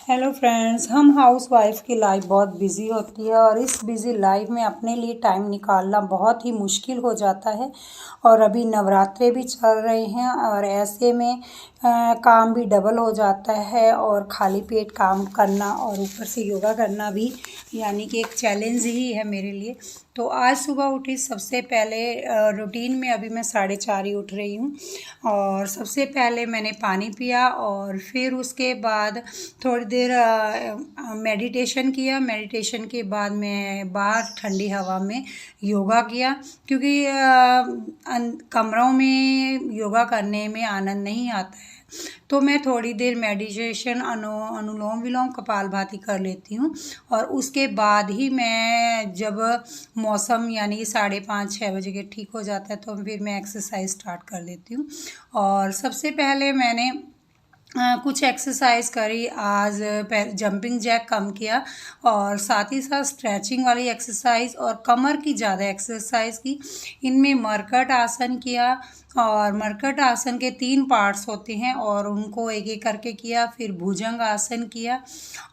Hello friends, हम house wife की life बहुत बिजी होती है और इस बिजी लाइफ में अपने लिए टाइम निकालना बहुत ही मुश्किल हो जाता है। और अभी नवरात्रे भी चल रहे हैं और ऐसे में काम भी डबल हो जाता है और खाली पेट काम करना और ऊपर से योगा करना भी यानी कि एक चैलेंज ही है मेरे लिए। तो आज सुबह उठी, सबसे पहले रूटीन में अभी मैं 4:30 ही उठ रही हूँ और सबसे पहले मैंने पानी पिया और फिर उसके बाद थोड़ी देर मेडिटेशन किया। मेडिटेशन के बाद मैं बाहर ठंडी हवा में योगा किया, क्योंकि कमरों में योगा करने में आनंद नहीं आता है। तो मैं थोड़ी देर मेडिटेशन, अनुलोम विलोम, कपालभाति कर लेती हूँ और उसके बाद ही मैं जब मौसम यानी कि 5:30-6 बजे के ठीक हो जाता है तो फिर मैं एक्सरसाइज स्टार्ट कर देती हूँ। और सबसे पहले मैंने कुछ एक्सरसाइज करी। आज जंपिंग जैक कम किया और साथ ही साथ स्ट्रेचिंग वाली एक्सरसाइज और कमर की ज़्यादा एक्सरसाइज की। इनमें मरकट आसन किया और मरकट आसन के 3 पार्ट्स होते हैं और उनको एक एक करके किया। फिर भुजंग आसन किया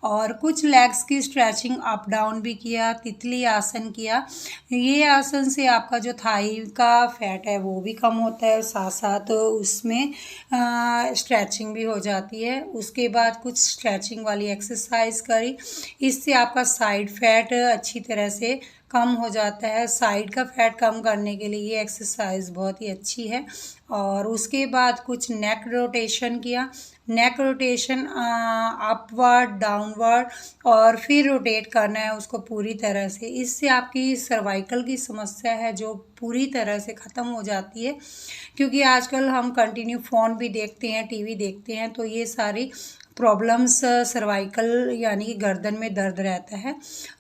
और कुछ लेग्स की स्ट्रेचिंग अप डाउन भी किया। तितली आसन किया। ये आसन से आपका जो थाई का फैट है वो भी कम होता है, साथ साथ उसमें स्ट्रेचिंग भी हो जाती है। उसके बाद कुछ स्ट्रेचिंग वाली एक्सरसाइज करी। इससे आपका साइड फैट अच्छी तरह से कम हो जाता है। साइड का फैट कम करने के लिए ये एक्सरसाइज बहुत ही अच्छी है। और उसके बाद कुछ नेक रोटेशन किया। नेक रोटेशन अपवर्ड डाउनवर्ड और फिर रोटेट करना है उसको पूरी तरह से। इससे आपकी सर्वाइकल की समस्या है जो पूरी तरह से ख़त्म हो जाती है, क्योंकि आजकल हम कंटिन्यू फ़ोन भी देखते हैं, टीवी देखते हैं, तो ये सारी प्रॉब्लम्स सर्वाइकल यानी कि गर्दन में दर्द रहता है।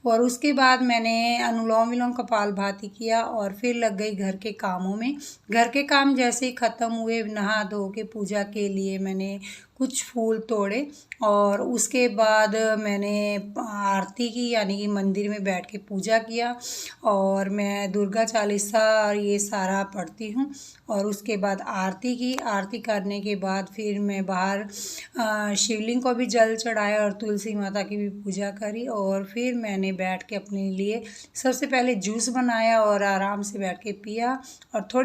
और उसके बाद मैंने अनुलोम विलोम कपालभाति किया और फिर लग गई घर के कामों में। घर के काम जैसे ही ख़त्म हुए, नहा धो के पूजा के लिए मैंने कुछ फूल तोड़े और उसके बाद मैंने आरती की, यानी कि मंदिर में बैठ के पूजा किया। और मैं दुर्गा चालीसा ये सारा पढ़ती हूँ और उसके बाद आरती की। आरती करने के बाद फिर मैं बाहर शिवलिंग को भी जल चढ़ाया और तुलसी माता की भी पूजा करी। और फिर मैंने बैठ के अपने लिए सबसे पहले जूस बनाया और आराम से बैठ के पिया और थोड़ी